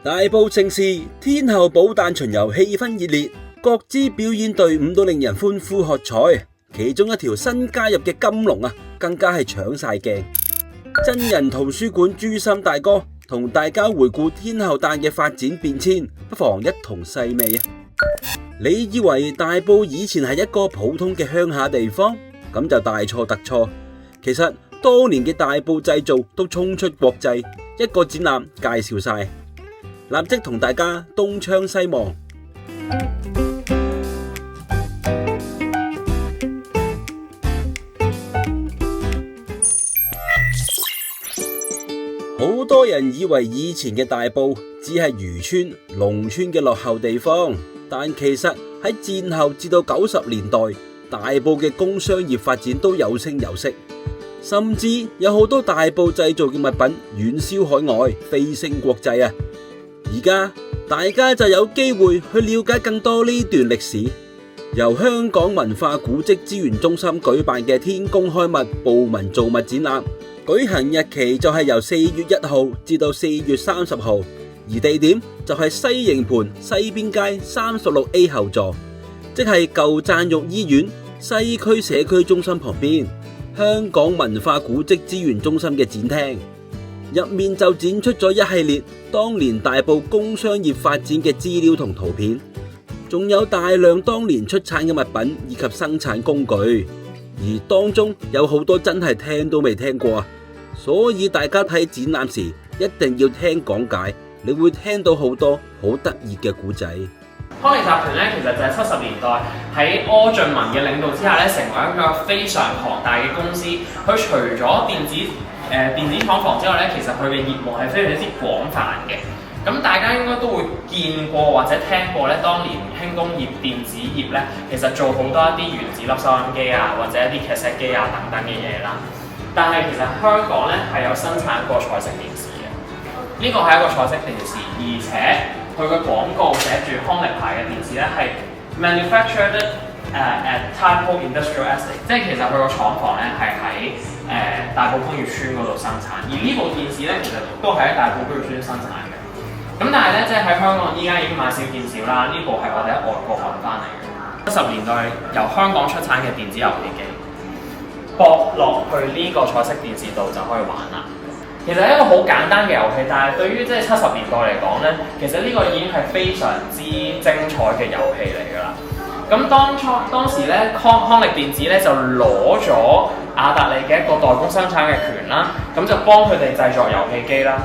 大埔盛事天后寶誕巡遊氣氛熱烈，各支表演隊伍都令人歡呼喝彩。其中一條新加入嘅金龍更加係搶晒鏡。真人圖書館朱森大哥同大家回顧天后誕嘅發展變遷，不妨一同細味。你以為大埔以前係一個普通嘅鄉下地方，咁就大錯特錯。其實多年嘅大埔製造都衝出國際，一個展覽介紹晒，立即同大家東張西望。好多人以為以前嘅大埔只係漁村、農村嘅落後地方，但其實喺戰後至到90年代，大埔嘅工商業發展都有聲有色，甚至有好多大埔製造嘅物品遠銷海外，飛升國際。而家大家就有機會去了解更多呢段歷史。由香港文化古蹟資源中心舉辦嘅天工開物步民造物展覽，舉行日期就係由4月1號至到4月30號，而地點就係西營盤西邊街36A 後座，即係舊贊育醫院西區社區中心旁邊，香港文化古蹟資源中心嘅展廳。入面就展出咗一系列當年大埔工商業發展嘅資料同圖片，仲有大量當年出產嘅物品以及生產工具，而當中有好多真係聽都未聽過，所以大家睇展覽時一定要聽講解，你會聽到好多好得意嘅故仔。康利集團咧，其實就係70年代喺柯俊文嘅領導之下咧，成為一個非常龐大嘅公司。佢除咗電子廠房之外咧，其實佢嘅業務係非常之廣泛嘅。咁大家應該都會見過或者聽過咧，當年輕工業、電子業咧，其實做好多一啲原子粒收音機或者一啲卡式機等等嘅嘢啦。但係其實香港咧係有生產過彩色電視嘅，呢個係一個彩色電視，而且佢嘅廣告寫住康力牌嘅電視咧係 manufactured at Taipei Industrial Estate， 即係其實佢個廠房咧係喺大埔工業村嗰度生產，而呢部電視咧其實都係喺大埔工業村生產嘅。咁但係咧，即係喺香港依家已經買少見少啦。呢部係我哋喺外國揾翻嚟嘅，70年代由香港出產嘅電子遊戲機，駁落去呢個彩色電視度就可以玩啦。其實係一個好簡單嘅遊戲，但係對於即係70年代嚟講咧，其實呢個已經係非常之精彩嘅遊戲嚟㗎啦。咁當時咧，康力電子咧就攞咗亞達利嘅一個代工生產嘅權啦，咁就幫佢哋製作遊戲機啦。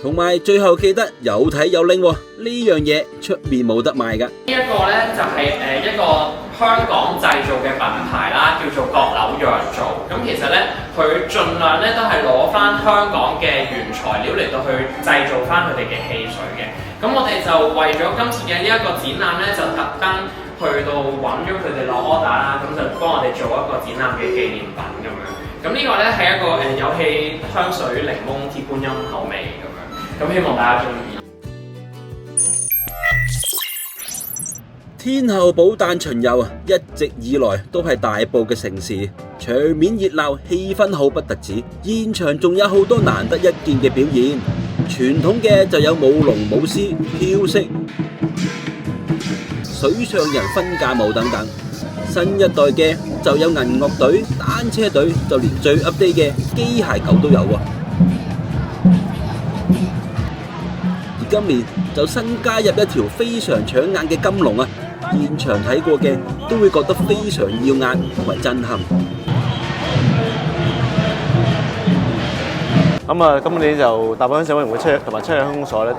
同埋最後記得有睇有拎呢樣嘢出面冇得賣㗎。呢一個咧就係一個香港製造嘅品牌啦，叫做閣樓釀造。咁其實咧，佢盡量咧都係攞翻香港嘅原材料嚟到去製造翻佢哋嘅汽水嘅。咁我哋就為咗今次嘅呢一個展覽咧，就特登去到揾咗佢哋落 order 啦，咁就幫我哋做一個展覽嘅紀念品咁樣。咁呢個咧係一個有氣香水檸檬鐵觀音口味咁樣。咁希望大家中意。天后寶誕巡遊一直以來都係大埔嘅盛事，場面熱鬧，氣氛好不特止。現場仲有好多難得一見嘅表演，傳統嘅就有舞龍舞獅、飄色、水上人分架舞等等。新一代嘅就有銀樂隊、單車隊，就連最 update 嘅機械狗都有喎。今年就新加入一條非常搶眼嘅金龍現場睇過嘅都會覺得非常耀眼同埋震撼。今年就大埔鄉社委員會同埋七鄉公所咧，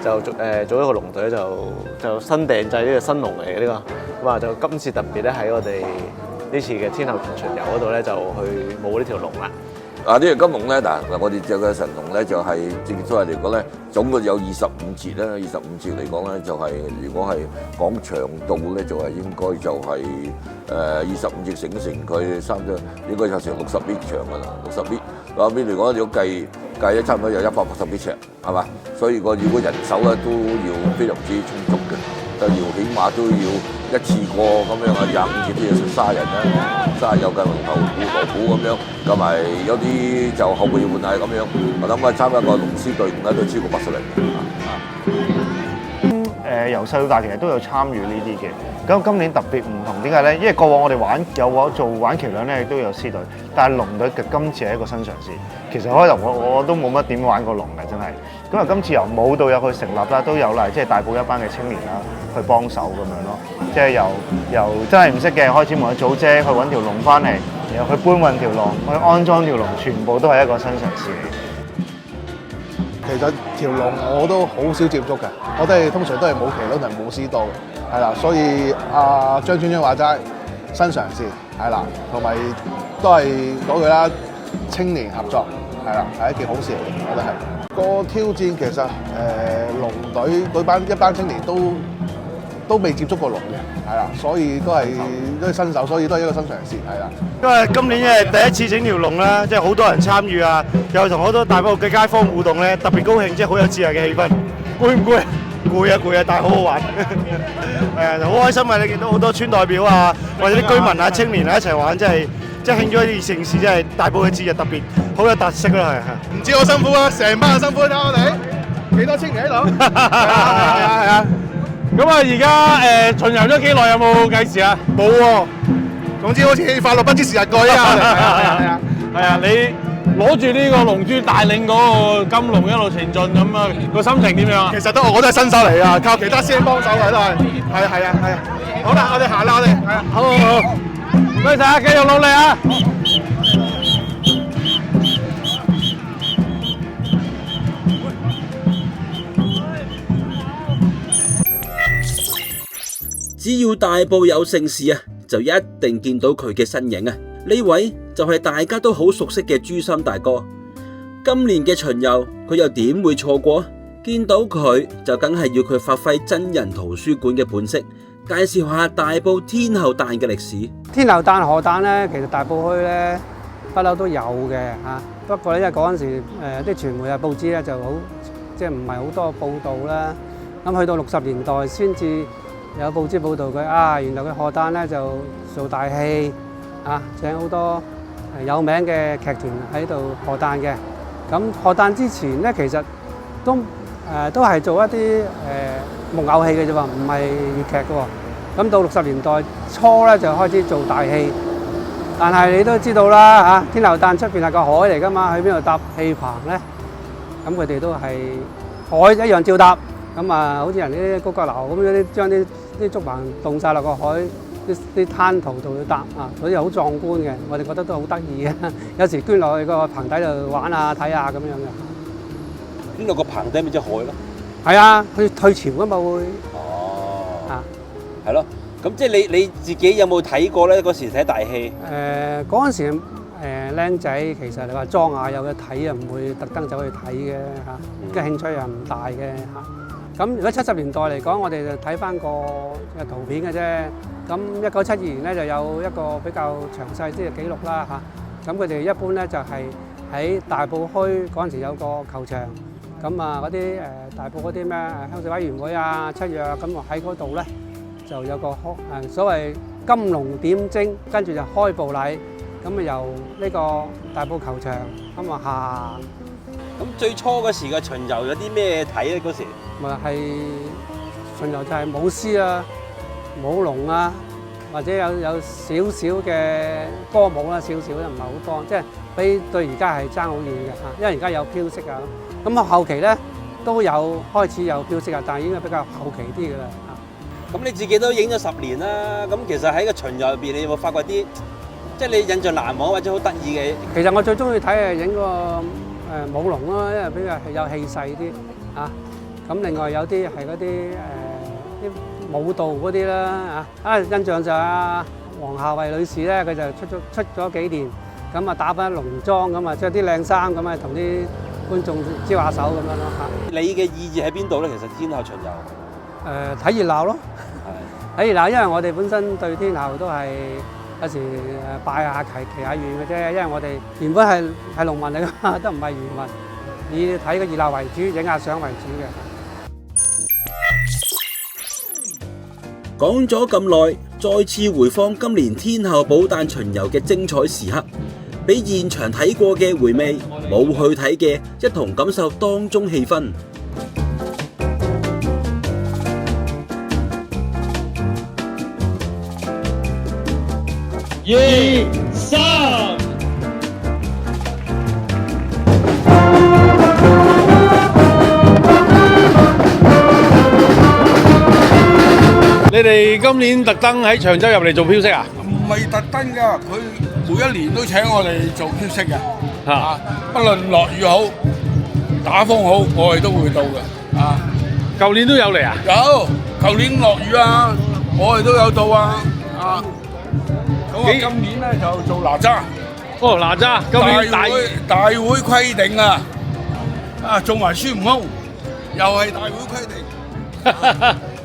就組一個龍隊，就新訂製呢個新龍嚟嘅呢個，就今次特別咧喺我哋呢次嘅天后巡遊嗰度咧，就去舞呢條龍啦。呢條金龍咧，我哋隻嘅神龍咧就係正所謂嚟講咧，總共有25節啦。25節嚟講咧，就係如果係講長度咧，就係應該就係25節乘佢應該有成60米長㗎啦，60米。嗰邊嚟講，如果計咧，差唔多有180米尺，係嘛？所以如果人手咧都要非常之充足嘅。就要起碼都要一次過咁樣25節都要30人啦，30有計龍頭鼓鑼鼓咁樣，同埋有啲就後備要換下咁樣。我諗參加個龍獅隊伍咧都超過80人。由細到大其實都有參與呢啲嘅。咁今年特別唔同，點解咧？因為過往我哋玩麒麟咧，都有獅隊，但係龍隊嘅今次係一個新嘗試。其實開頭我都冇乜點玩過龍嘅，真係。咁啊，今次由冇到有去成立啦，都有啦，即係大埔一班嘅青年啦，去幫手咁樣咯。即係由真係唔識嘅開始冇得組織，去揾條龍翻嚟，然後去搬運條龍，去安裝條龍，全部都係一個新嘗試。其實條龍我都好少接觸嘅，我哋通常都係冇麒麟同冇獅到，係啦，所以張專話齋新嘗試係啦，同埋都係嗰句啦，青年合作係啦，係一件好事嚟嘅，我覺得係。個挑戰其實龍隊一班青年都未接觸過龍嘅，係啦，所以都係新手，所以都係一個新嘗試，係啦。因為今年第一次整條龍啦，即係好多人參與啊，又同好多大埔嘅街坊互動咧，特別高興，即係好有節日嘅氣氛。攰唔攰？攰啊，但係好好玩。係好開心啊！你見到好多村代表啊，或者啲居民啊、青年啊一齊玩，真係慶祝一啲盛事，真係大埔嘅節日特別好有特色啦，係。唔知我辛苦啊，成班人辛苦睇我哋幾多青年喺度。係啊。咁啊，而家巡遊咗幾耐？有冇計時啊？冇喎。總之好似快樂不知時日過一樣。係啊，你攞住呢個龍珠帶領嗰個金龍一路前進咁啊，個心情點樣啊？其實我都係新手嚟啊，靠其他師兄幫手嘅都係。係啊。好啦，我哋行啦，我哋係啊。好，唔該晒，繼續努力啊！只要大埔有盛事啊，就一定見到佢嘅身影啊！呢位就係大家都好熟悉嘅朱森大哥。今年嘅巡遊，佢又點會錯過？見到佢就梗係要佢發揮真人圖書館嘅本色，介紹下大埔天后誕嘅歷史。天后誕何誕咧？其實大埔區咧不嬲都有嘅嚇，不過咧因為嗰陣時啲傳媒啊報紙咧就好即係唔係好多報導啦。咁去到60年代先至有報紙報導佢原來佢賀誕咧就做大戲請好多有名嘅劇團喺度賀誕嘅。咁賀誕之前咧，其實都係做一啲木偶戲嘅啫喎，唔係粵劇嘅喎。咁到60年代初咧就開始做大戲，但係你都知道啦天后誕出邊係個海嚟㗎嘛，去邊度搭戲棚咧？咁佢哋都係海一樣照搭。咁好似人啲高閣樓咁樣，將啲竹棚棟晒落個海啲灘塗度去搭所以好壯觀嘅。我哋覺得都好得意嘅。有時捐落去個棚底度玩睇下咁樣嘅。捐落個棚底咪即係海咯？係啊，去退潮㗎嘛會。係咯。咁即係你自己有冇睇過咧？嗰時睇大戲？嗰陣時僆仔其實你話裝下有嘅睇唔會特登走去睇嘅嘅興趣又唔大嘅咁如果70年代嚟講，我哋就睇翻個圖片嘅啫。咁1972年咧就有一個比較詳細啲嘅記錄啦咁佢哋一般咧就係喺大埔墟嗰陣時有個球場，咁嗰啲大埔嗰啲咩鄉事委員會7月咁喺嗰度咧就有個所謂金龍點睛，跟住就開步禮，咁由呢個大埔球場咁行。咁最初嗰時嘅巡遊有啲咩睇咧？嗰時咪係巡遊就係舞獅啊、舞龍啊，或者有少少嘅歌舞啦，少少唔係好多，即係比對而家係爭好遠嘅因為而家有飄色啊。咁後期咧都有開始有飄色啊，但係已經係比較後期啲嘅啦咁你自己都影咗10年啦，咁其實喺個巡遊入邊，你有冇發覺啲即係你印象難忘或者好得意嘅？其實我最中意睇係影個舞龍咯，因為比較係有氣勢啲咁另外有啲係嗰啲啲舞蹈嗰啲啦印象就係黃夏蕙女士咧，佢就出咗幾年，咁打返龍裝咁着啲靚衫咁同啲觀眾招下手咁樣咯你嘅意義喺邊度咧？其實天后巡遊睇熱鬧咯，睇熱鬧，因為我哋本身對天后都係有時拜下祈下願嘅啫，因為我哋原本係農民嚟㗎嘛，都唔係漁民，以睇個熱鬧為主，影下相為主嘅。講咗咁耐，再次回放今年天后寶誕巡遊嘅精彩時刻，俾現場睇過嘅回味，冇去睇嘅一同感受當中氣氛。2、3。你哋今年特登喺長洲入嚟做飄色啊？唔係特登㗎，佢每一年都請我哋做飄色嘅。嚇！不論落雨好，打風好，我哋都會到嘅。啊，舊年都有嚟啊？有，舊年落雨啊，我哋都有到啊。啊，咁我今年咧就做哪吒。哦，哪吒，今年大會規定啊，做埋孫悟空，又係大會規定。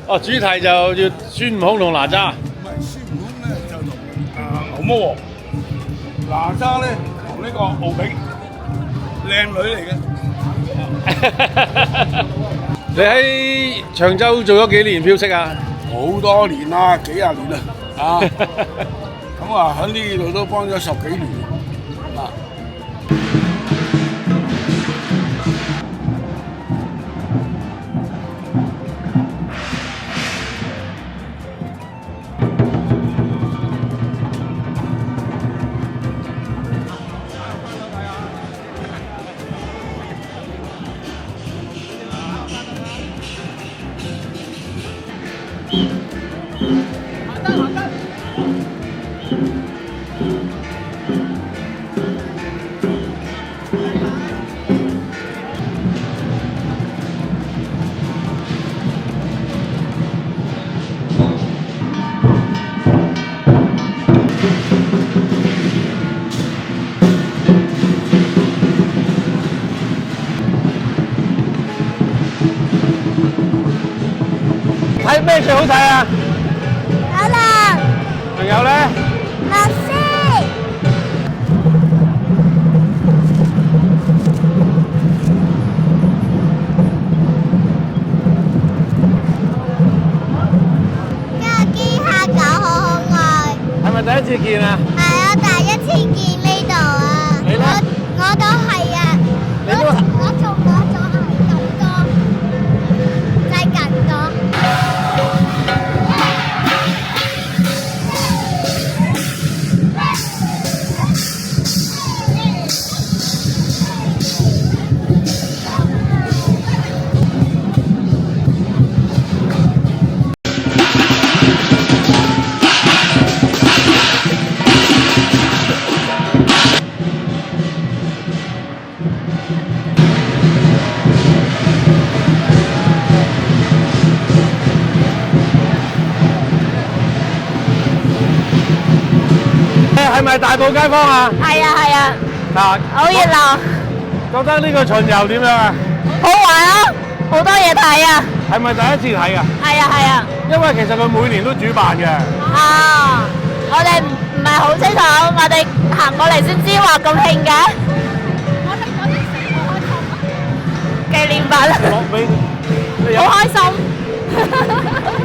哦，主題就要孫悟空同哪吒。唔係孫悟空咧就同牛魔王，哪吒咧同呢個敖丙，靚女嚟嘅。你喺長洲做咗幾年飄色啊？好多年啦，幾廿年啦，啊，咁啊喺呢度都幫咗10幾年啊。睇咩最好睇啊？可能仲有咧？綠色。係咪第一次見啊？係啊，第一次見呢度啊！你呢？我都係啊！你都我仲攞咗咁多，再更多。係咪大埔街坊啊？係啊係啊，嗱，好熱鬧，覺得呢個巡遊點樣啊？好玩啊！好多嘢睇啊！係咪第一次睇㗎？係啊係啊。因為其實佢每年都主辦嘅。啊！我哋唔係好清楚，我哋行過嚟先知話咁興嘅。我哋嗰啲成好開心紀念品，攞俾你好開心。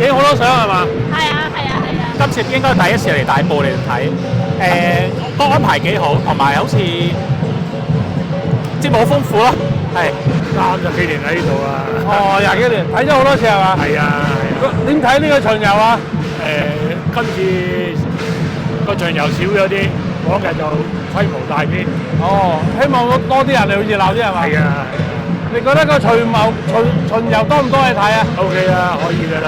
影好多相係嘛？係啊係啊係啊！今次應該第一次嚟大埔嚟睇，都安排幾好，同埋好似節目好豐富咯，係30幾年喺呢度啊！哦，20幾年，睇咗好多次係嘛？係啊係啊。點睇呢個巡遊啊？今次個巡遊少咗啲，往日就規模大啲。哦，希望多啲人嚟，好熱鬧啲係嘛？係啊，你覺得個巡遊多唔多去睇啊 ？OK 啦，可以㗎啦，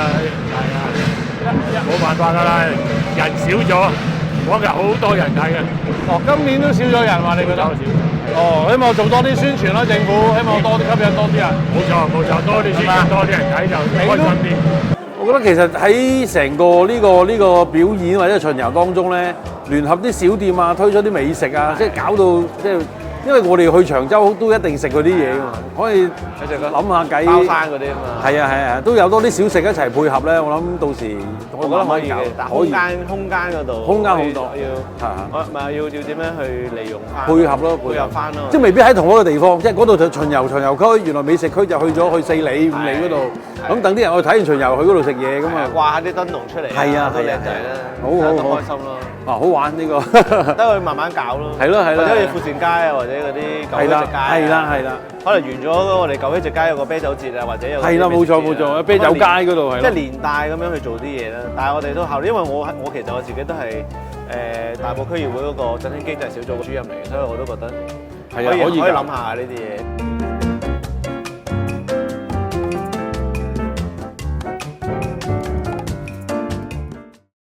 係啊，冇辦法㗎啦，人少咗，往日好多人睇嘅。哦，今年都少咗人話，你覺得？少。哦，希望做多啲宣傳啦，政府希望多啲吸引多啲人。冇錯冇錯，多啲宣傳，多啲人睇就開心啲。我覺得其實喺成個呢個表演或者巡遊當中咧，聯合啲小店啊，推出啲美食啊，即係搞到即係，因為我哋去長洲都一定食嗰啲嘢㗎嘛，可以諗下計。包山嗰啲啊嘛。係啊係啊，都有多啲小食一齊配合咧，我諗到時我覺得可以嘅，但空間嗰度空間好多我咪要點樣去利用翻配合咯，配合翻咯，即係未必喺同一個地方，即係嗰度就巡遊區，原來美食區就去咗4里5里嗰度，咁等啲人去睇完巡遊去嗰度食嘢咁啊，掛下啲燈籠出嚟，係啊，都靚仔啦，好開心咯，啊好玩呢個，得佢慢慢搞咯，係咯，或者好似富善街啊，或者嗰啲舊墟食街，係啦，可能完咗我哋舊墟食街有個啤酒節啊，或者有係啦，冇錯，啤酒街嗰度係，即係連帶咁樣去做啲嘢啦。但係我哋都考慮，因為我其實我自己都係大埔區議會嗰個振興經濟小組嘅主任嚟，所以我都覺得係啊，可以可以諗下呢啲嘢。